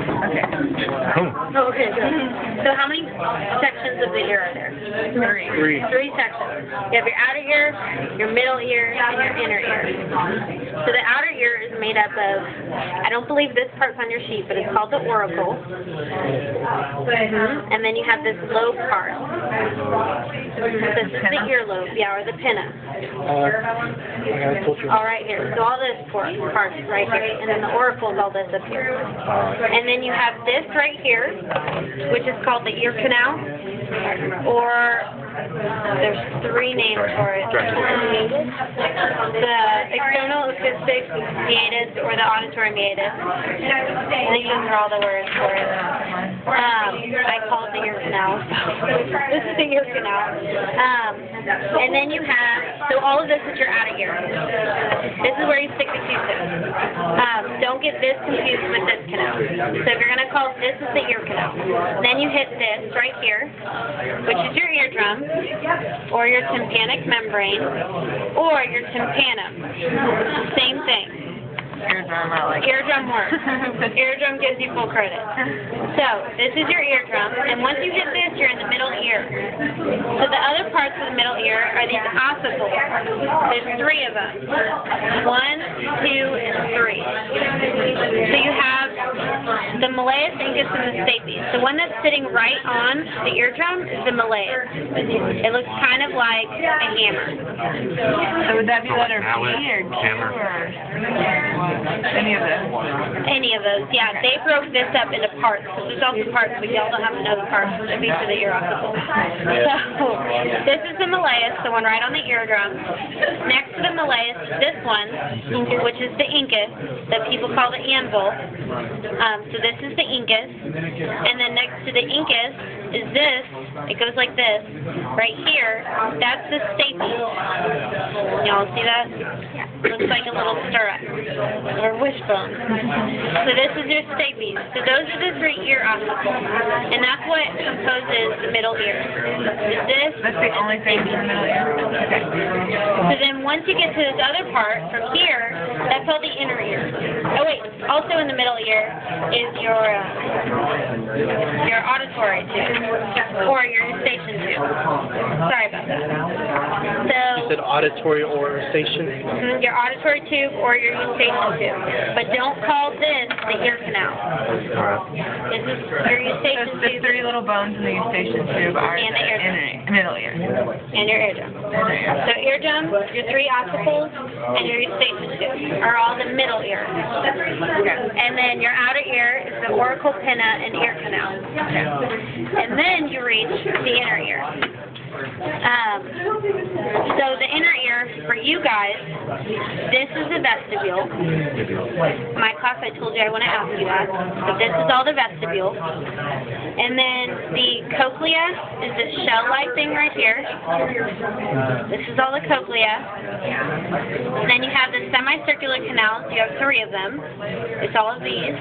Okay. Oh, okay, good. So how many sections of the ear are there? Three. Three sections. You have your outer ear, your middle ear, and your inner ear. So the outer ear is made up of, I don't believe this part's on your sheet, but it's called the auricle. And then you have this lobe part. This is the earlobe, yeah, or the pinna. All right here. So all this part's right here. And then the auricle is all this up here. And then you have this right here, which is called the ear canal, or there's three names for it. The external acoustic meatus or the auditory meatus. I think those are all the words for it. I call it the ear canal. This is the ear canal. And then you have, so all of this is your outer ear. This is where you stick the Q-tip. Don't get this confused with this canal. So if you're going to call this is the ear canal. Then you hit this right here, which is your eardrum, or your tympanic membrane, or your tympanum. Same thing. Eardrum, I like. Eardrum works. Eardrum gives you full credit. So, this is your eardrum, and once you hit this, you're in the middle ear. So the other parts of the middle ear are these ossicles. There's three of them. 1, 2, and 3. So you have the malleus, incus, and the stapes. The one that's sitting right on the eardrum is the malleus. It looks kind of like a hammer. So would that be letter B or Q Hammer. or any of those? Any of those, yeah. They broke this up into parts. There's also parts, but y'all don't have to know the parts of each of the ear ossicles. So, this is the malleus, the one right on the eardrum. Next to the malleus is this one, which is the incus, that people call the anvil. So this is the incus. And then next to the incus is this. It goes like this. Right here, that's the stapes. Y'all see that? Looks like a little stirrup. Or wishbone. So this is your stapes. So those are the three ear ossicles. And that's what composes the middle ear. Is this? That's the only thing in the middle ear? Okay. So then once you get to this other part, from here, that's called the inner ear. Oh wait, also in the middle ear is your auditory tube, or your eustachian tube. Sorry about that. So You said auditory or station? your auditory tube or your eustachian tube. But don't call this the ear canal. This is your eustachian So the tube three little bones in the eustachian tube are And the the middle ear. and your eardrum. Inner ear. So eardrum, your three ossicles, and your eustachian tube are all the middle ear. And then your outer ear is the auricle, pinna, and ear canal. And then you reach the inner ear. So the inner ear, for you guys, this is the vestibule. My class, I told you I want to ask you that. But this is all the vestibule. And then the cochlea is this shell-like thing right here. This is all the cochlea. And then you have the semicircular canals. You have three of them. It's all of these.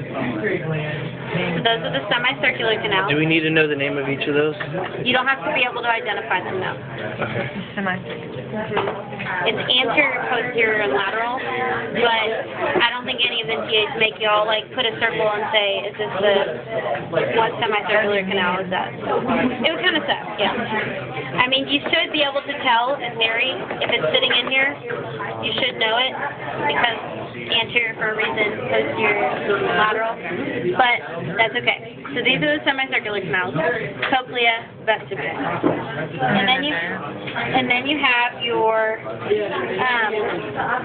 So those are the semicircular canals. Do we need to know the name of each of those? You don't have to be able to identify them now. It's anterior, posterior, and lateral, but I don't think any of the TAs make you all like put a circle and say, is this the, what semicircular canal is that? It would kind of suck, yeah. I mean, you should be able to tell, in theory, if it's sitting in here, you should know it, because anterior for a reason, posterior, lateral, but that's okay. So these are the semicircular canals, cochlea, vestibule. And then you have your,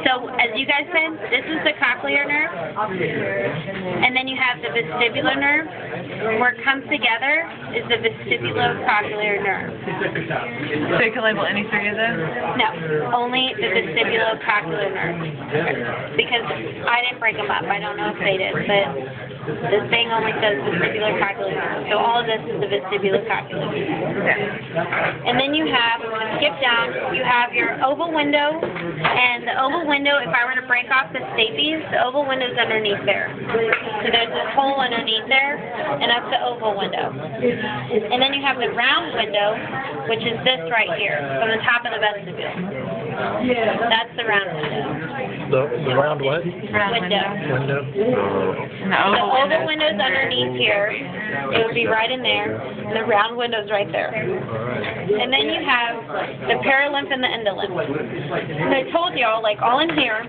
so as you guys said, this is the cochlear nerve, and then you have the vestibular nerve. Where it comes together is the vestibulocochlear nerve. So you can label any three of those? No, only the vestibulocochlear nerve. Because I didn't break them up. I don't know if they did, but this thing only says vestibulocochlear nerve. So all of this is the vestibulocochlear nerve. And then you have, skip down, you have your oval window, and the oval window, if I were to break off the stapes, the oval window is underneath there. So there's this hole underneath there, and that's the oval window. And then you have the round window, which is this right here, from the top of the vestibule. That's the round window. The round what? Round window. Window. And the The oval oval window. window's underneath here. It would be right in there. And the round window's right there. And then you have the perilymph and the endolymph. And I told y'all, like all in here,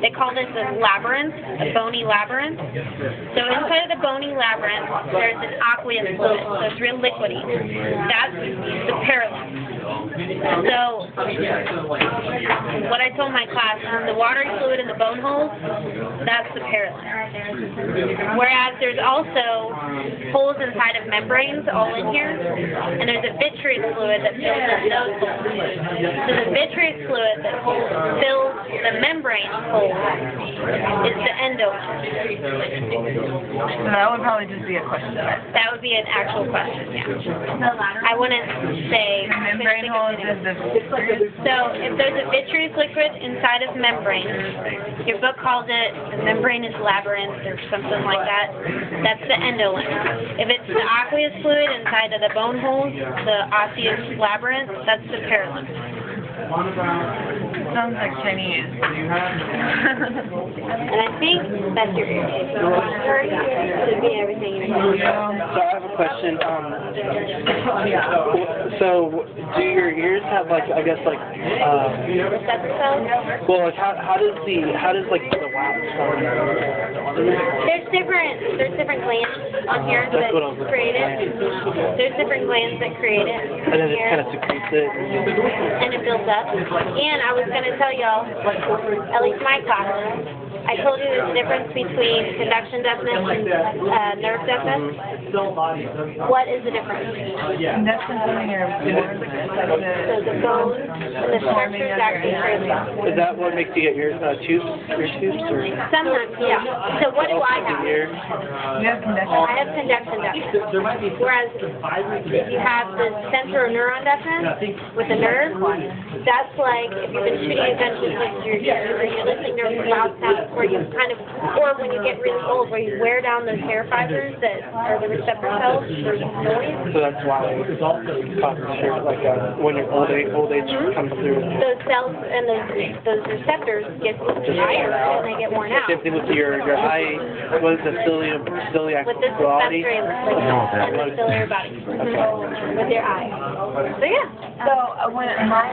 they call this a labyrinth, a bony labyrinth. So inside of the bony labyrinth, there's an aqueous fluid, so it's real liquidy. That's the perilymph. So, what I told my class, the watery fluid in the bone holes, that's the perilymph. Whereas there's also holes inside of membranes all in here, and there's a vitreous fluid that fills in those holes. So the vitreous fluid that fills the membrane holes is the endolymph. So that would probably just be a question. That would be an actual question, yeah. I wouldn't say... Membrane hole is the... So, if there's a vitreous liquid inside of membranes, your book calls it the membranous labyrinth or something like that, that's the endolymph. If it's the aqueous fluid inside of the bone holes, the osseous labyrinth, that's the perilymph. Sounds like Chinese. And I think that's your ear. Should be everything you need. So I have a question. So do your ears have like, I guess like, Receptor cells? well, like how does like the wax form? There's different glands on here That's that what I was create it. There's different glands that create it. And then it kind of secretes it. And it builds up. And I was going to tell y'all, at least my class, I told you there's a difference between conduction deafness and nerve deafness. What is the difference? That's something you're So the bones, the structures actually create. Is that what makes you get your tubes, or? Sometimes, yeah. So what do I have? You have conduction. I have conduction deafness. Whereas if you have the sensory neuron deafness with the nerve, that's like if you've been shooting a gun with your ears or you're listening to loud sounds where you kind of, or when you get really old where you wear down those hair fibers that are the receptor cells for noise. So that's why it's like when your old age comes through. Those cells and those receptors get tired and they get worn out. Same thing with your eye, what is the celiac With this body? sensory and the ciliary body. With your eye. So yeah. So when my